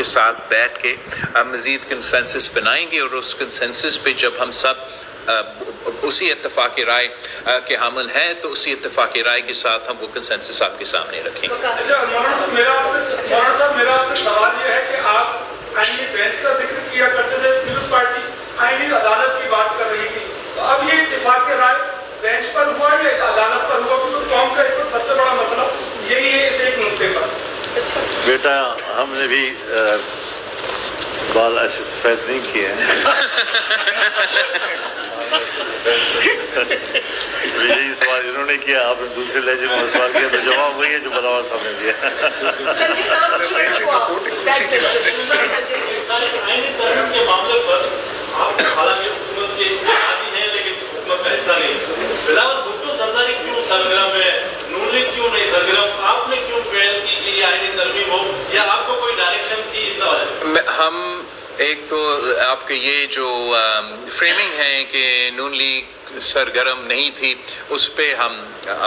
کے ساتھ بیٹھ کے مزید کنسنسس بنائیں گے، اور اس کنسنسس پہ جب ہم سب اسی اتفاق رائے کے حامل ہیں تو اسی اتفاق رائے کے ساتھ ہم وہ کنسنسس آپ کے سامنے رکھیں گے۔ میرا آپ سے سوال یہ ہے کہ آپ آئینی بینچ کا ذکر کیا کرتے تھے، پیپلز پارٹی آئینی عدالت کی بات کر رہی تھی، تو اب یہ اتفاق رائے بینچ پر ہوا یا عدالت پر ہوا؟ کیونکہ قوم کا اس وقت سب سے بڑا مسئلہ یہی ہے اس ایک نقطے پر۔ بیٹا ہم نے بھی بال ایسے سفید نہیں کیے ہیں، یہی سوال انہوں نے کیا، آپ نے دوسرے لہجے میں سوال کیا، تو جواب وہی ہے جو بلاول صاحب نے دیا۔ آئینی ترمیم کے معاملے پر آپ حالانکہ حکومت کے عادی ہیں لیکن حکومت کا حصہ نہیں، بلاول بھٹو زرداری کیوں سرگرم ہے، نون لیگ کیوں نہیں سرگرم، آپ نے کیوں پہل کی کہ یہ آئینی ترمیم ہو، یا آپ کو کوئی ڈائریکشن تھی اس طرح؟ ہم ایک تو آپ کے یہ جو فریمنگ ہے کہ نون لیگ سرگرم نہیں تھی، اس پہ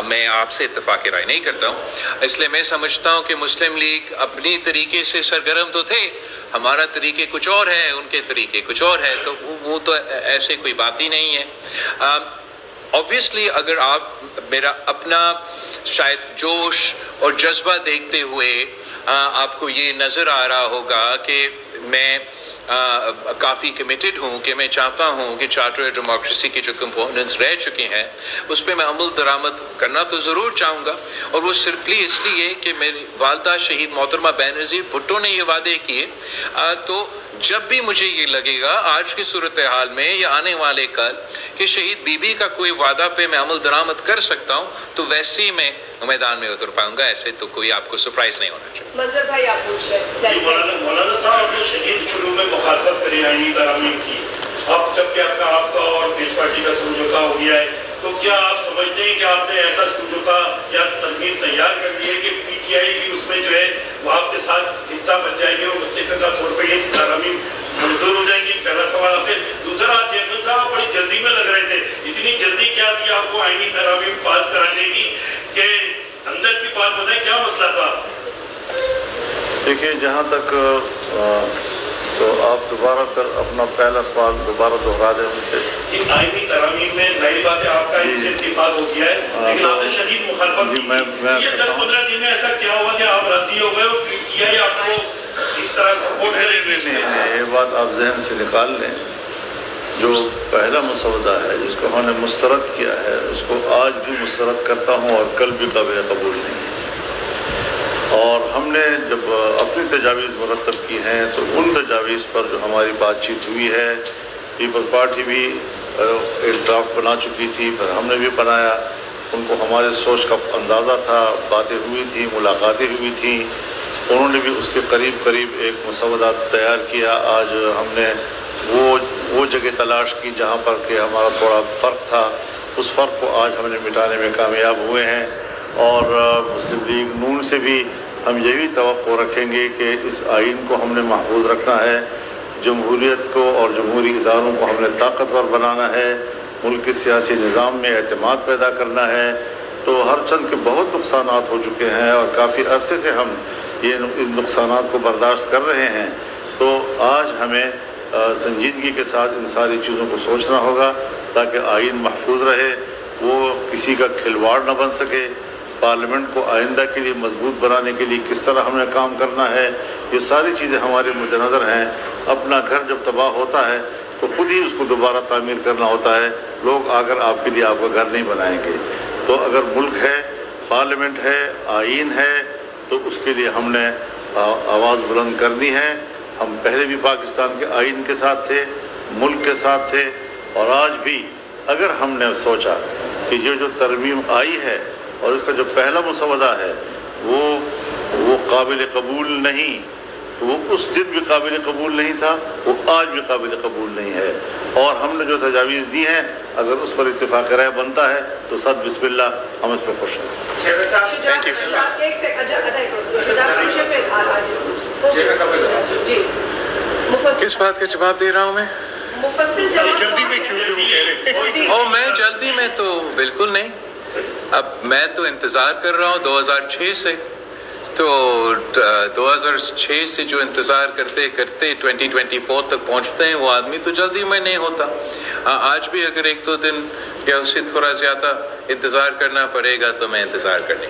میں آپ سے اتفاق رائے نہیں کرتا ہوں، اس لیے میں سمجھتا ہوں کہ مسلم لیگ اپنی طریقے سے سرگرم تو تھے، ہمارا طریقے کچھ اور ہے، ان کے طریقے کچھ اور ہے، تو وہ تو ایسے کوئی بات ہی نہیں ہے۔ obviously اگر آپ میرا اپنا شاید جوش اور جذبہ دیکھتے ہوئے آپ کو یہ نظر آ رہا ہوگا کہ میں کافی کمیٹڈ ہوں، کہ میں چاہتا ہوں کہ چارٹر ڈیموکریسی کے جو کمپوننٹس رہ چکے ہیں اس پہ میں عمل درآمد کرنا تو ضرور چاہوں گا، اور وہ صرفلی اس لیے کہ میری والدہ شہید محترمہ بینظیر بھٹو نے یہ وعدے کیے، تو جب بھی مجھے یہ لگے گا آج کی صورتحال میں یا آنے والے کل کہ شہید بی بی کا کوئی وعدہ پہ میں عمل درآمد کر سکتا ہوں تو ویسے ہی میں میدان میں اتر پاؤں گا، ایسے تو کوئی آپ کو سرپرائز نہیں ہونا چاہیے۔ منظر بھائی آپ پوچھ رہے ہیں۔ مولانا صاحب اپنے شدید شروع میں مخالفت کری آئینی ترمیم کی، اب جب کہ آپ کا اور پیس پارٹی کا سمجھوتا ہو گیا ہے، تو کیا آپ سمجھتے ہیں کہ آپ نے ایسا سمجھوتا یا ترمیم تیار کر دی ہے کہ پی ٹی آئی بھی اس میں جو ہے وہ آپ کے ساتھ حصہ بن جائیں گے اور متفقہ طور پہ یہ ترمیم منظور ہو جائیں گی؟ پہلا سوال آپ سے۔ دوسرا، چیئرمین صاحب بڑی جلدی میں لگ رہے تھے، اتنی جلدی کیا تھی آپ کو آئینی ترمیم پاس کرانے کی کہ اندر کی بات بتائیں کیا مسئلہ تھا؟ دیکھیں جہاں تک تو آپ دوبارہ کر اپنا پہلا سوال دوبارہ دہرا دیں مجھ سے۔ آئینی ترمیم میں ظاہر بات ہے آپ کا اس سے اتفاق ہو گیا ہے، لیکن آپ نے شدید مخالفت کی۔ یہ 10-15 دن میں ایسا کیا ہوا کہ آپ راضی ہو گئے اور کیا ہی آپ کو اس طرح سپورٹ کرے گی؟ نہیں، یہ بات آپ ذہن سے نکال لیں، جو پہلا مسودہ ہے جس کو ہم نے مسترد کیا ہے اس کو آج بھی مسترد کرتا ہوں اور کل بھی قابل قبول نہیں ہے، اور ہم نے جب اپنی تجاویز مرتب کی ہیں تو ان تجاویز پر جو ہماری بات چیت ہوئی ہے، پیپلز پارٹی بھی ایک ڈرافٹ بنا چکی تھی، پھر ہم نے بھی بنایا، ان کو ہمارے سوچ کا اندازہ تھا، باتیں ہوئی تھیں، ملاقاتیں ہوئی تھیں، انہوں نے بھی اس کے قریب ایک مسودہ تیار کیا۔ آج ہم نے وہ جگہ تلاش کی جہاں پر کہ ہمارا تھوڑا فرق تھا، اس فرق کو آج ہم نے مٹانے میں کامیاب ہوئے ہیں، اور مسلم لیگ نون سے بھی ہم یہی توقع رکھیں گے کہ اس آئین کو ہم نے محفوظ رکھنا ہے، جمہوریت کو اور جمہوری اداروں کو ہم نے طاقتور بنانا ہے، ملک کے سیاسی نظام میں اعتماد پیدا کرنا ہے۔ تو ہر چند کے بہت نقصانات ہو چکے ہیں اور کافی عرصے سے ہم ان نقصانات کو برداشت کر رہے ہیں، تو آج ہمیں سنجیدگی کے ساتھ ان ساری چیزوں کو سوچنا ہوگا تاکہ آئین محفوظ رہے، وہ کسی کا کھلواڑ نہ بن سکے۔ پارلیمنٹ کو آئندہ کے لیے مضبوط بنانے کے لیے کس طرح ہمیں کام کرنا ہے، یہ ساری چیزیں ہمارے مد نظر ہیں۔ اپنا گھر جب تباہ ہوتا ہے تو خود ہی اس کو دوبارہ تعمیر کرنا ہوتا ہے، لوگ آ کر آپ کے لیے آپ کا گھر نہیں بنائیں گے۔ تو اگر ملک ہے، پارلیمنٹ ہے، آئین ہے، تو اس کے لیے ہم نے آواز بلند کرنی ہے۔ ہم پہلے بھی پاکستان کے آئین کے ساتھ تھے، ملک کے ساتھ تھے، اور آج بھی اگر ہم نے سوچا کہ یہ جو ترمیم آئی ہے اور اس کا جو پہلا مسودہ ہے وہ قابل قبول نہیں، تو وہ اس دن بھی قابل قبول نہیں تھا، وہ آج بھی قابل قبول نہیں ہے، اور ہم نے جو تجاویز دی ہیں اگر اس پر اتفاق رائے بنتا ہے تو صد بسم اللہ، ہم اس پہ خوش ہیں۔ کس بات کا جواب دے رہا ہوں میں؟ جلدی میں کیوں؟ میں جلدی میں تو بالکل نہیں، اب میں تو انتظار کر رہا ہوں 2006 سے تو 2006 سے جو انتظار کرتے کرتے 2024 تک پہنچتے ہیں وہ آدمی تو جلدی میں نہیں ہوتا. آج بھی اگر 1-2 دن یا اس سے تھوڑا زیادہ انتظار کرنا پڑے گا تو میں انتظار کرنے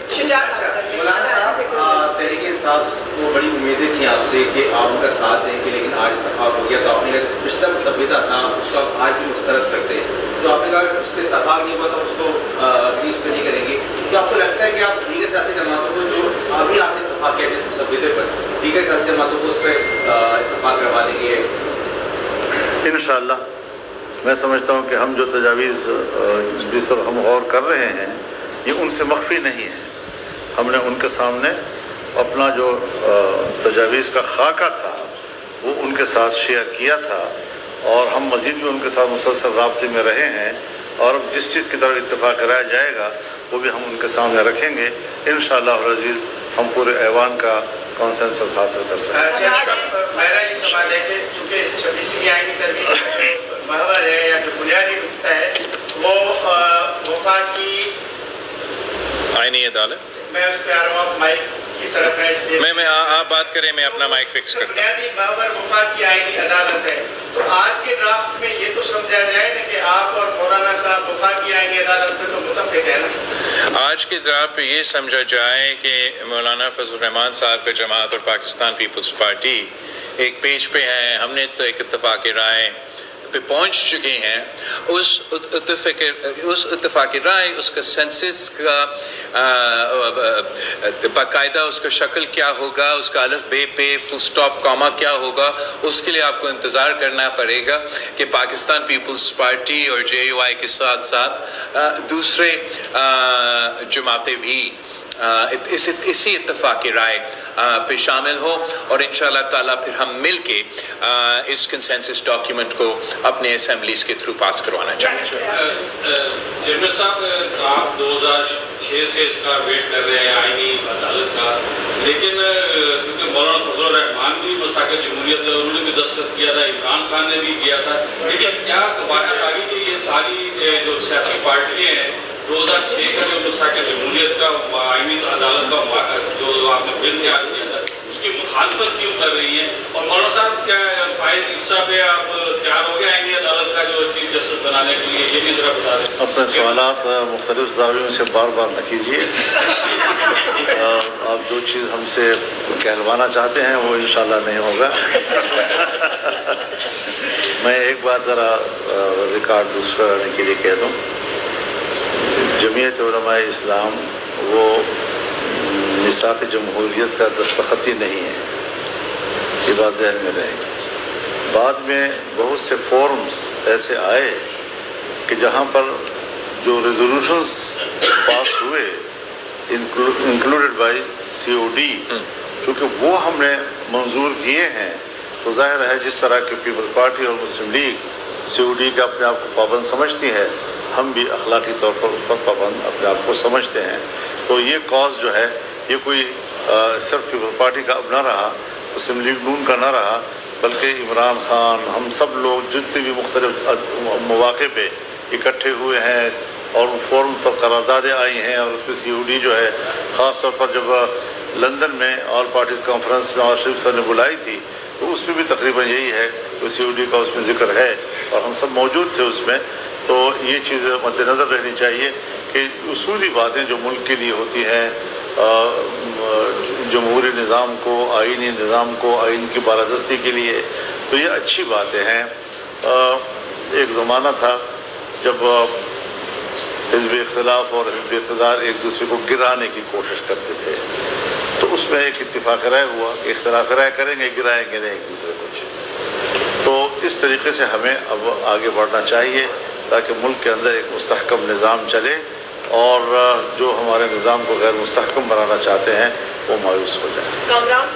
مولانا صاحب تحریک انصاف کو بڑی امیدیں تھیں آپ سے کہ آپ ان کا ساتھ دیں گے، لیکن آج اتفاق ہو گیا تو آپ نے پچھلا مصوبہ تھا اس کو آپ آج بھی مسترد کرتے ہیں، تو آپ نے کہا اس پہ اتفاق نہیں ہوا تو اس کو ریلیز پہ نہیں کریں گے. کیا آپ کو لگتا ہے کہ آپ دیگر سیاسی جماعتوں کو جو ابھی آپ نے اتفاق کیا جس مصوبے پر دیگر سیاسی جماعتوں کو اس پہ اتفاق کروا دیں گے؟ انشاءاللہ میں سمجھتا ہوں کہ ہم جو تجاویز جس پر ہم غور کر رہے ہیں یہ ان سے مخفی نہیں ہے. ہم نے ان کے سامنے اپنا جو تجاویز کا خاکہ تھا وہ ان کے ساتھ شیئر کیا تھا، اور ہم مزید بھی ان کے ساتھ مسلسل رابطے میں رہے ہیں، اور اب جس چیز کی طرف اتفاق کرایا جائے گا وہ بھی ہم ان کے سامنے رکھیں گے. انشاءاللہ العزیز ہم پورے ایوان کا کنسنسس حاصل کر سکیں گے. میرا یہ سوال ہے کہ چونکہ 26ویں آئینی ترمیم محور ہے یا جو بنیادی نقطہ ہے وہ وفاقی آئینی عدالت، میں اس پہ آ رہا ہوں، آپ مائک کی طرف ہے اس لیے میں آپ بات کریں، میں اپنا مائک فکس کرتا ہوں. بنیادی محور وفاقی آئینی عدالت ہے، تو آج کے ڈرافٹ میں یہ تو سمجھا جائے نا کہ آپ اور مولانا صاحب وفاقی آئینی عدالت پہ تو متفق ہے نا. آج کے ڈرافٹ پہ یہ سمجھا جائے کہ مولانا فضل الرحمان صاحب کا جماعت اور پاکستان پیپلز پارٹی ایک پیج پہ ہیں، ہم نے تو ایک اتفاق رائے پہ پہنچ چکے ہیں. اس اتفاق رائے، اس کا سینسس کا باقاعدہ اس کا شکل کیا ہوگا، اس کا الف بے پہ فل سٹاپ کاما کیا ہوگا، اس کے لیے آپ کو انتظار کرنا پڑے گا کہ پاکستان پیپلز پارٹی اور JUI کے ساتھ ساتھ دوسرے جماعتیں بھی اسی اتفاق رائے پہ شامل ہو، اور انشاءاللہ تعالیٰ پھر ہم مل کے اس کنسنسس ڈاکیومنٹ کو اپنے اسمبلیز کے تھرو پاس کروانا چاہیں گے. چیئرمین صاحب، آپ 2006 سے اس کا ویٹ کر رہے ہیں آئینی عدالت کا، لیکن کیونکہ مولانا فضل الرحمان بھی مساق جمہوریت انہوں نے بھی دستخط کیا تھا، عمران خان نے بھی کیا تھا، لیکن کیا بات آ گئی کہ یہ ساری جو سیاسی پارٹیاں ہیں 2006 کا جو مساق جمہوریت کا آئینی عدالت کا جو آپ نے بل تیار کیا تھا اس کی مخالفت کیوں کر رہی ہیں؟ اور مولانا صاحب کیا فائز عیسیٰ پہ آپ تیار ہو گئے آئینی عدالت کا جو چیف جسٹس بنانے کے لیے؟ یہ بھی ذرا بتا دیں. اپنے سوالات مختلف زاویوں سے بار بار نہ کیجیے. آپ جو چیز ہم سے کہلوانا چاہتے ہیں وہ انشاءاللہ نہیں ہوگا. میں ایک بات ذرا ریکارڈ دوسرا کرنے کے لیے کہہ دوں، جمعیت علماء اسلام وہ میثاق جمہوریت کا دستخطی نہیں ہے، یہ بات ذہن میں رہے گا. بعد میں بہت سے فورمز ایسے آئے کہ جہاں پر جو ریزولوشنز پاس ہوئے انکلوڈیڈ بائی COD، چونکہ وہ ہم نے منظور کیے ہیں، تو ظاہر ہے جس طرح کہ پیپلز پارٹی اور مسلم لیگ COD کے اپنے آپ کو پابند سمجھتی ہے، ہم بھی اخلاقی طور پر پابند اپنے آپ کو سمجھتے ہیں. تو یہ کاز جو ہے یہ کوئی صرف پیپلز پارٹی کا اب نہ رہا، مسلم لیگ نون کا نہ رہا، بلکہ عمران خان، ہم سب لوگ جتنے بھی مختلف مواقع پہ اکٹھے ہوئے ہیں اور فورم پر قراردادیں آئی ہیں، اور اس پہ COD جو ہے خاص طور پر جب لندن میں all parties conference Nawaz Sharif صاحب نے بلائی تھی تو اس میں بھی تقریباً یہی ہے کہ COD کا اس میں ذکر ہے اور ہم سب موجود تھے اس میں. تو یہ چیز مد نظر رہنی چاہیے کہ اصولی باتیں جو ملک کے لیے ہوتی ہیں، جمہوری نظام کو، آئینی نظام کو، آئین کی بالادستی کے لیے، تو یہ اچھی باتیں ہیں. ایک زمانہ تھا جب حزب اختلاف اور حزب اقتدار ایک دوسرے کو گرانے کی کوشش کرتے تھے، تو اس میں ایک اتفاق رائے ہوا کہ اختلاف رائے کریں گے، گرائیں گے نہیں ایک دوسرے کو. تو اس طریقے سے ہمیں اب آگے بڑھنا چاہیے تاکہ ملک کے اندر ایک مستحکم نظام چلے، اور جو ہمارے نظام کو غیر مستحکم بنانا چاہتے ہیں وہ مایوس ہو جائے. کامران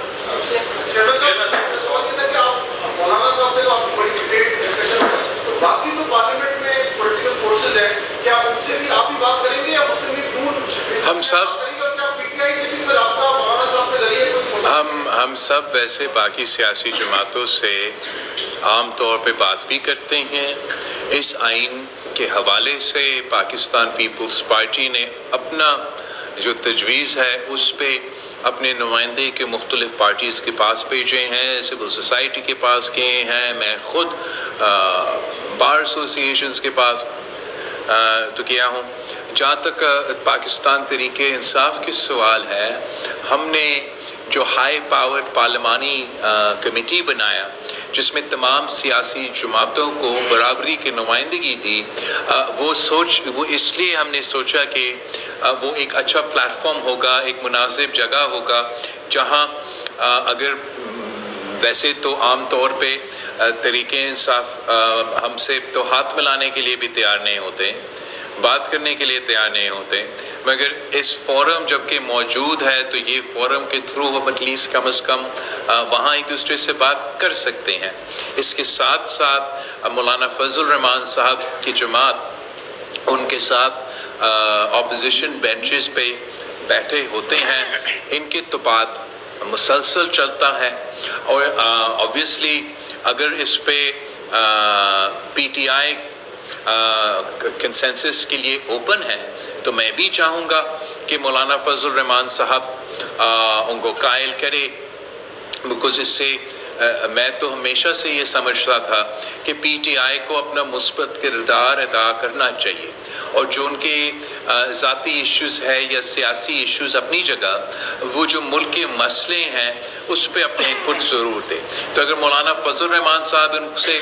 باقی جو پارلیمنٹ میں پولیٹیکل فورسز ہیں کیا ان سے بھی آپ ہی بات کریں گے یا مسلم لیگ نون ہم سب ہم سب ویسے باقی سیاسی جماعتوں سے عام طور پہ بات بھی کرتے ہیں. اس آئین کے حوالے سے پاکستان پیپلز پارٹی نے اپنا جو تجویز ہے اس پہ اپنے نمائندے کے مختلف پارٹیز کے پاس بھیجے ہیں، سول سوسائٹی کے پاس گئے ہیں، میں خود بار ایسوسیشنز کے پاس تو کیا ہوں۔ جہاں تک پاکستان تحریک انصاف کے سوال ہے، ہم نے جو ہائی پاورڈ پارلیمانی کمیٹی بنایا جس میں تمام سیاسی جماعتوں کو برابری کی نمائندگی دی، وہ اس لیے ہم نے سوچا کہ وہ ایک اچھا پلیٹ فارم ہوگا، ایک مناسب جگہ ہوگا جہاں اگر ویسے تو عام طور پہ تحریک انصاف ہم سے تو ہاتھ ملانے کے لیے بھی تیار نہیں ہوتے، بات کرنے کے لیے تیار نہیں ہوتے، مگر اس فورم جب کہ موجود ہے تو یہ فورم کے تھرو ہم ایٹ لیسٹ کم از کم وہاں ایک دوسرے سے بات کر سکتے ہیں۔ اس کے ساتھ ساتھ مولانا فضل الرحمان صاحب کی جماعت ان کے ساتھ اپوزیشن بینچز پہ بیٹھے ہوتے ہیں، ان کی تو بات مسلسل چلتا ہے، اور obviously اگر اس پہ پی ٹی آئی کنسنسس کے لیے اوپن ہے تو میں بھی چاہوں گا کہ مولانا فضل الرحمان صاحب ان کو قائل کرے، بیکاز اس سے میں تو ہمیشہ سے یہ سمجھتا تھا کہ پی ٹی آئی کو اپنا مثبت کردار ادا کرنا چاہیے، اور جو ان کے ذاتی ایشوز ہے یا سیاسی ایشوز اپنی جگہ، وہ جو ملک کے مسئلے ہیں اس پہ اپنے انپٹ ضرور دیں۔ تو اگر مولانا فضل الرحمان صاحب ان سے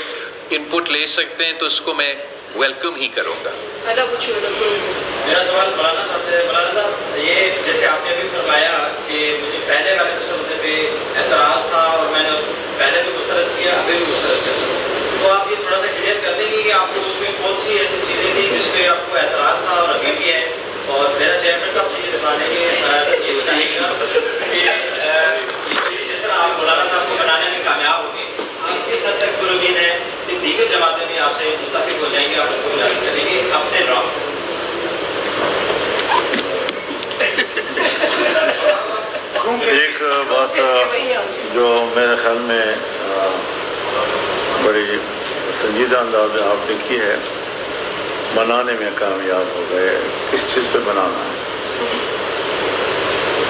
انپٹ لے سکتے ہیں تو اس کو میں ویلکم ہی کروں گا۔ میرا سوال مولانا صاحب سے، مولانا صاحب یہ جیسے آپ نے ابھی فرمایا کہ مجھے پہلے والے مسئلے پہ اعتراض تھا اور میں نے اس کو پہلے بھی مسترد کیا، ابھی بھی مسترد کرتا ہوں، تو آپ یہ تھوڑا سا کلیئر کر دیں گے کہ آپ کو اس میں کون سی ایسی چیزیں تھیں جس پہ آپ کو اعتراض تھا اور ابھی بھی ہے، اور میرا چیئرمین صاحب سے یہ سوال ہے کہ یہ بتائیے گا کہ جس طرح آپ مولانا صاحب کو بنانے میں کامیاب ہو گئے، آپ کس حد تک پر امید ہے کہ دیگر جماعتیں بھی آپ سے متفق ہو جائیں گے، آپ ان کو جاری کریں گے اپنے ڈرافٹ؟ ایک بات جو میرے خیال میں بڑی سنجیدہ انداز میں آپ نے کی ہے، منانے میں کامیاب ہو گئے، کس چیز پہ بنانا ہے؟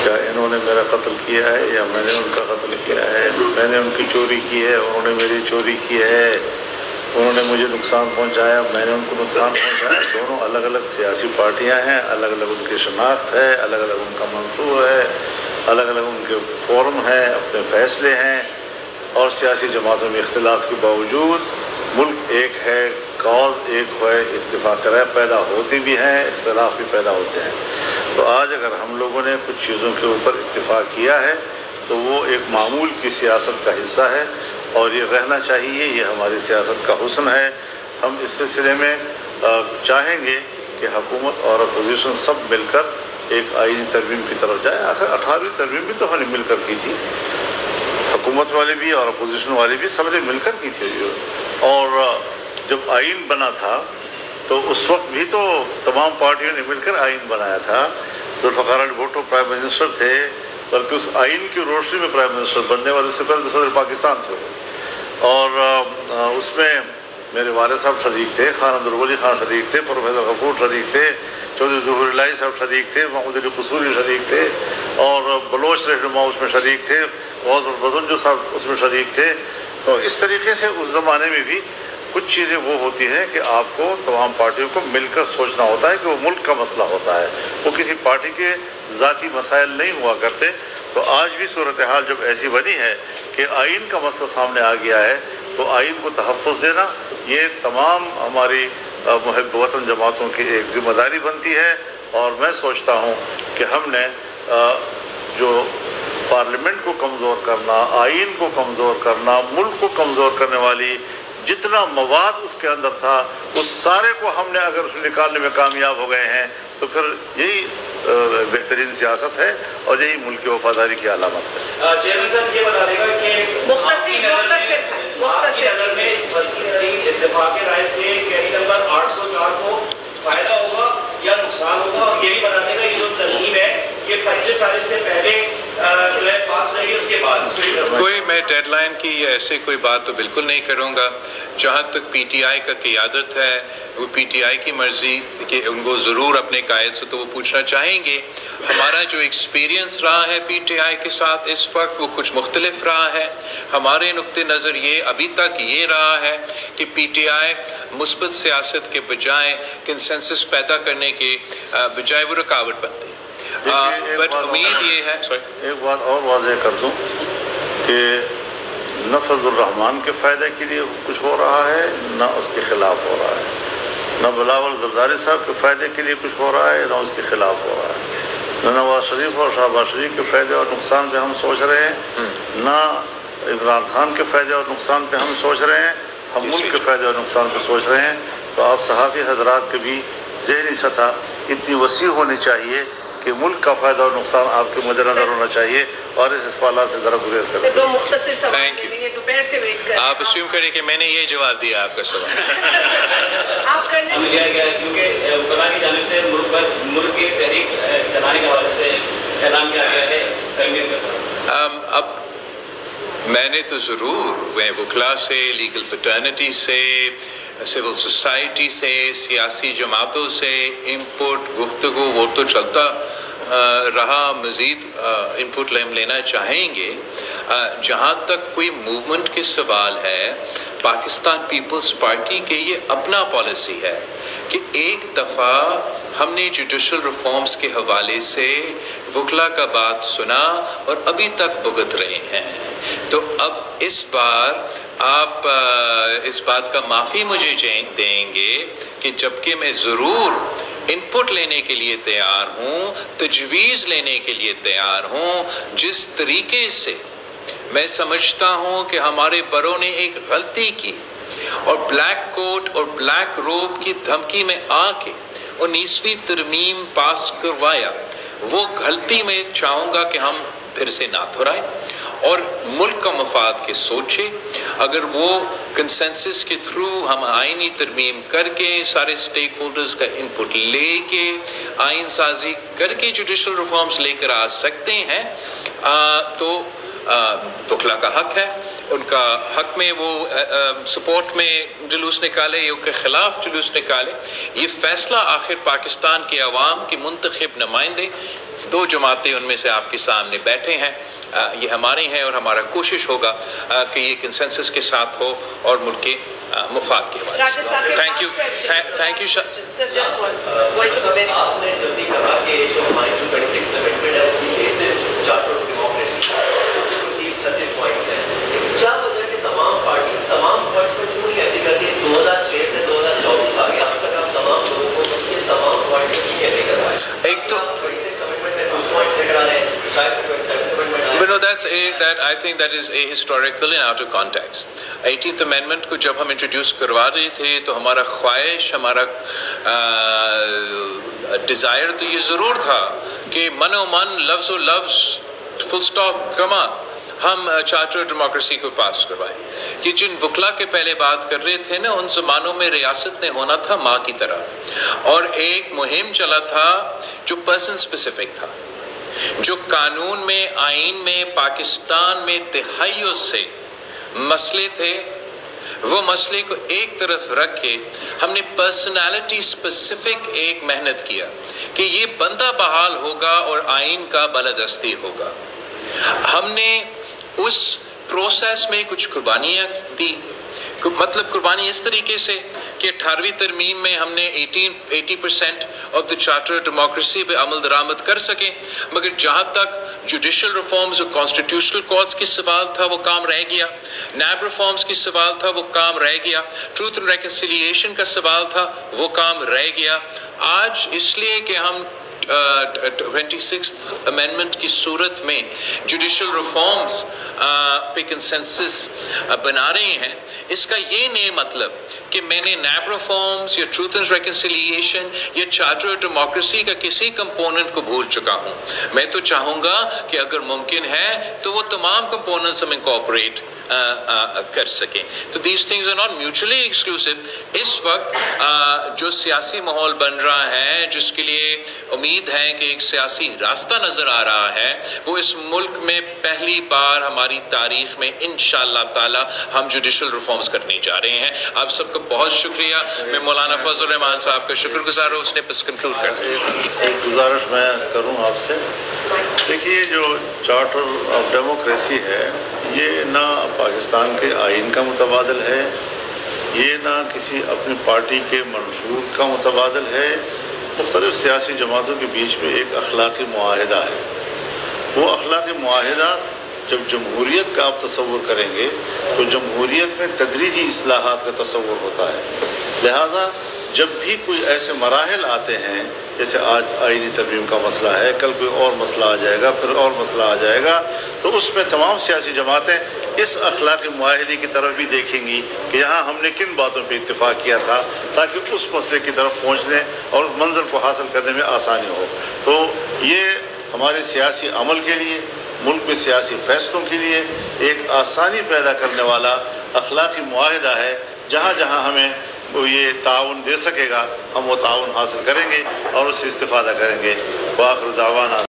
کیا انہوں نے میرا قتل کیا ہے یا میں نے ان کا قتل کیا ہے؟ میں نے ان کی چوری کی ہے، انہوں نے میری چوری کی ہے، انہوں نے مجھے نقصان پہنچایا، میں نے ان کو نقصان پہنچایا۔ دونوں الگ الگ سیاسی پارٹیاں ہیں، الگ الگ ان کی شناخت ہے، الگ الگ ان کا منصوبہ ہے، الگ الگ ان کے فورم ہیں، اپنے فیصلے ہیں، اور سیاسی جماعتوں میں اختلاف کے باوجود ملک ایک ہے، کاز ایک ہے، اتفاق رائے پیدا ہوتی بھی ہیں، اختلاف بھی پیدا ہوتے ہیں۔ تو آج اگر ہم لوگوں نے کچھ چیزوں کے اوپر اتفاق کیا ہے تو وہ ایک معمول کی سیاست کا حصہ ہے، اور یہ رہنا چاہیے، یہ ہماری سیاست کا حسن ہے۔ ہم اس سلسلے میں چاہیں گے کہ حکومت اور اپوزیشن سب مل کر ایک آئینی ترمیم کی طرف جائے۔ آخر 18ویں ترمیم بھی تو ہم نے مل کر کی تھی، حکومت والے بھی اور اپوزیشن والے بھی سب نے مل کر کی تھی، اور جب آئین بنا تھا تو اس وقت بھی تو تمام پارٹیوں نے مل کر آئین بنایا تھا۔ ذوالفقار علی بھٹو پرائم منسٹر تھے، بلکہ اس آئین کی روشنی میں پرائم منسٹر بننے والے سے پہلے صدر پاکستان تھے، اور اس میں میرے والد صاحب شریک تھے، خان عبدالولی خان شریک تھے، پروفیسر غفور شریک تھے، چودھری ظہور الہی صاحب شریک تھے، محمود علی قصوری شریک تھے، اور بلوچ رہنما اس میں شریک تھے، غوث البزنجو صاحب اس میں شریک تھے۔ تو اس طریقے سے اس زمانے میں بھی کچھ چیزیں وہ ہوتی ہیں کہ آپ کو تمام پارٹیوں کو مل کر سوچنا ہوتا ہے کہ وہ ملک کا مسئلہ ہوتا ہے، وہ کسی پارٹی کے ذاتی مسائل نہیں ہوا کرتے۔ تو آج بھی صورتحال جب ایسی بنی ہے کہ آئین کا مسئلہ سامنے آ گیا ہے تو آئین کو تحفظ دینا یہ تمام ہماری محب وطن جماعتوں کی ایک ذمہ داری بنتی ہے، اور میں سوچتا ہوں کہ ہم نے جو پارلیمنٹ کو کمزور کرنا، آئین کو کمزور کرنا، ملک کو کمزور کرنے والی جتنا مواد اس کے اندر تھا، اس سارے کو ہم نے اگر نکالنے میں کامیاب ہو گئے ہیں تو پھر یہی بہترین سیاست ہے اور یہی ملک کی وفاداری کی علامت ہے۔ چیئرمین صاحب یہ بتا دے گا کہ آپ کی نظر میں وسیع ترین اتفاق رائے سے کیری نمبر 804 کو فائدہ ہوگا یا نقصان ہوگا، اور یہ بھی بتا دے گا یہ جو ترمیم ہے یہ 25 تاریخ سے پہلے جو ہے پاس رہی اس کے بعد؟ کوئی میں میں ڈیڈ لائن کی یا ایسے کوئی بات تو بالکل نہیں کروں گا. جہاں تک پی ٹی آئی کا قیادت ہے وہ پی ٹی آئی کی مرضی کہ ان کو ضرور اپنے قائد سے تو وہ پوچھنا چاہیں گے. ہمارا جو ایکسپیرینس رہا ہے پی ٹی آئی کے ساتھ اس وقت وہ کچھ مختلف رہا ہے. ہمارے نقطۂ نظر یہ ابھی تک یہ رہا ہے کہ پی ٹی آئی مثبت سیاست کے بجائے کنسنسس پیدا کرنے کے بجائے وہ رکاوٹ بنتی. بٹ امید یہ ہے ایک بات اور واضح کر دوں کہ نہ فضل الرحمان کے فائدے کے لیے کچھ ہو رہا ہے نہ اس کے خلاف ہو رہا ہے، نہ بلاول زرداری صاحب کے فائدے کے لیے کچھ ہو رہا ہے نہ اس کے خلاف ہو رہا ہے، نہ نواز شریف اور شہباز شریف کے فائدے اور نقصان پہ ہم سوچ رہے ہیں، نہ عمران خان کے فائدے اور نقصان پہ ہم سوچ رہے ہیں، ہم ملک کے فائدے اور نقصان پہ سوچ رہے ہیں. تو آپ صحافی حضرات کے بھی ذہنی سطح اتنی وسیع ہونی چاہیے کہ ملک کا فائدہ اور نقصان آپ کے مد نظر ہونا چاہیے اور اس سوالات سے ذرا گریز کریں. دو مختصر سوال دوپہر سے ویٹ کر آپ اسیوم کریں کہ میں نے یہ جواب دیا آپ کا سوال. آپ کرنے لیا گیا ہے کیونکہ وکلا کی جانب سے ملک کی تحریک چلانے کے حوالے سے اعلان کیا گیا ہے ترمیم کا. اب میں نے تو ضرور وکلا سے، لیگل فٹرنٹی سے، سول سوسائٹی سے، سیاسی جماعتوں سے انپٹ گفتگو وہ تو چلتا رہا، مزید انپٹ لینا چاہیں گے. جہاں تک کوئی موومنٹ کے سوال ہے، پاکستان پیپلز پارٹی کے یہ اپنا پالیسی ہے کہ ایک دفعہ ہم نے جوڈیشل ریفارمز کے حوالے سے وکلا کا بات سنا اور ابھی تک بھگت رہے ہیں. تو اب اس بار آپ اس بات کا معافی مجھے دیں گے کہ جبکہ میں ضرور انپٹ لینے کے لیے تیار ہوں، تجویز لینے کے لیے تیار ہوں، جس طریقے سے میں سمجھتا ہوں کہ ہمارے بڑوں نے ایک غلطی کی اور بلیک کوٹ اور بلیک روب کی دھمکی میں آ کے 19ویں ترمیم پاس کروایا، وہ غلطی میں چاہوں گا کہ ہم پھر سے نہ دہرائیں اور ملک کا مفاد کے سوچے. اگر وہ کنسنسس کے تھرو ہم آئینی ترمیم کر کے سارے سٹیک ہولڈرز کا انپٹ لے کے آئین سازی کر کے جوڈیشل ریفارمز لے کر آ سکتے ہیں تو وکلا کا حق ہے. ان کا حق میں وہ سپورٹ میں جلوس نکالے یا ان کے خلاف جلوس نکالے. یہ فیصلہ آخر پاکستان کے عوام کے منتخب نمائندے، دو جماعتیں ان میں سے آپ کے سامنے بیٹھے ہیں، یہ ہمارے ہیں اور ہمارا کوشش ہوگا کہ یہ کنسنسس کے ساتھ ہو اور ملک کے مفاد کے حوالے سے. Thank you. آپ نے جب بھی کہا کہ جو ہماری 26 امینڈمنٹ ہے اس کی بیسس چارٹر آف ڈیموکریسی اس کی 30-36 پوائنٹس ہیں. کیا وجہ ہے کہ تمام پارٹیز تمام پوائنٹس پر کیوں نہیں ایگری کرتی؟ 2006 سے 2024 آ گیا، اب تک آپ تمام لوگوں کو اس کے تمام پوائنٹس کیوں نہیں ایگری کروائے؟ ایک تو 26 امینڈمنٹ میں کچھ پوائنٹس لے کر آ رہے ہیں، شاید 27 amendment. But no, I think that is ahistorical and out of context. 18th Amendment کو جب ہم انٹروڈیوس کروا رہے تھے تو ہمارا خواہش، ہمارا ڈیزائر تو یہ ضرور تھا کہ من و من، لفظ و لفظ، فل سٹاپ، کما ہم چارٹر ڈیموکریسی کو پاس کروائیں. کہ جن وکلا کے پہلے بات کر رہے تھے نا، ان زمانوں میں ریاست نے ہونا تھا ماں کی طرح اور ایک مہم چلا تھا جو پرسن سپیسیفک تھا، جو قانون میں، آئین میں، پاکستان میں دہائیوں سے مسئلے تھے. وہ مسئلے کو ایک طرف رکھ کے ہم نے پرسنالٹی سپیسیفک ایک محنت کیا کہ یہ بندہ بحال ہوگا اور آئین کا بالادستی ہوگا. ہم نے اس پروسیس میں کچھ قربانیاں دی، مطلب قربانی اس طریقے سے کہ 18ویں ترمیم میں ہم نے 80% آف دا چارٹر ڈیموکریسی پہ عمل درآمد کر سکیں، مگر جہاں تک جوڈیشل ریفارمز اور کانسٹیٹیوشنل کورٹس کی سوال تھا وہ کام رہ گیا، نیب ریفارمز کی سوال تھا وہ کام رہ گیا، ٹروتھ اینڈ ریکنسیلیشن کا سوال تھا وہ کام رہ گیا. آج اس لیے کہ ہم 26th امینڈمنٹ کی صورت میں جوڈیشل ریفارمز پہ کنسنسس بنا رہے ہیں، اس کا یہ نہیں مطلب کہ میں نے نیب ریفارمز یا ٹروتھ اینڈ ریکنسیلیشن یا چارٹر ڈیموکریسی کا کسی کمپوننٹ کو بھول چکا ہوں. میں تو چاہوں گا کہ اگر ممکن ہے تو وہ تمام کمپوننٹس ہم انکارپوریٹ کر سکیں. تو these things are not mutually exclusive. اس وقت جو سیاسی ماحول بن رہا ہے جس کے لیے امید ہے کہ ایک سیاسی راستہ نظر آ رہا ہے، وہ اس ملک میں پہلی بار ہماری تاریخ میں انشاءاللہ تعالی ہم جوڈیشل ریفارمز کرنے جا رہے ہیں. آپ سب کا بہت شکریہ. میں مولانا فضل الرحمان صاحب کا شکر گزار ہوں. اس نے بس کنکلوڈ کر دیا. ایک گزارش میں کروں آپ سے. دیکھیے جو چارٹر آف ڈیموکریسی ہے یہ نہ پاکستان کے آئین کا متبادل ہے، یہ نہ کسی اپنی پارٹی کے منشور کا متبادل ہے. مختلف سیاسی جماعتوں کے بیچ میں ایک اخلاقی معاہدہ ہے. وہ اخلاقی معاہدہ جب جمہوریت کا آپ تصور کریں گے تو جمہوریت میں تدریجی اصلاحات کا تصور ہوتا ہے. لہٰذا جب بھی کوئی ایسے مراحل آتے ہیں جیسے آج آئینی ترمیم کا مسئلہ ہے، کل کوئی اور مسئلہ آ جائے گا، پھر اور مسئلہ آ جائے گا، تو اس میں تمام سیاسی جماعتیں اس اخلاقی معاہدے کی طرف بھی دیکھیں گی کہ یہاں ہم نے کن باتوں پہ اتفاق کیا تھا تاکہ اس مسئلے کی طرف پہنچنے اور منزل کو حاصل کرنے میں آسانی ہو. تو یہ ہمارے سیاسی عمل کے لیے، ملک میں سیاسی فیصلوں کے لیے ایک آسانی پیدا کرنے والا اخلاقی معاہدہ ہے. جہاں جہاں ہمیں وہ یہ تعاون دے سکے گا ہم وہ تعاون حاصل کریں گے اور اس سے استفادہ کریں گے. وآخر دعوانا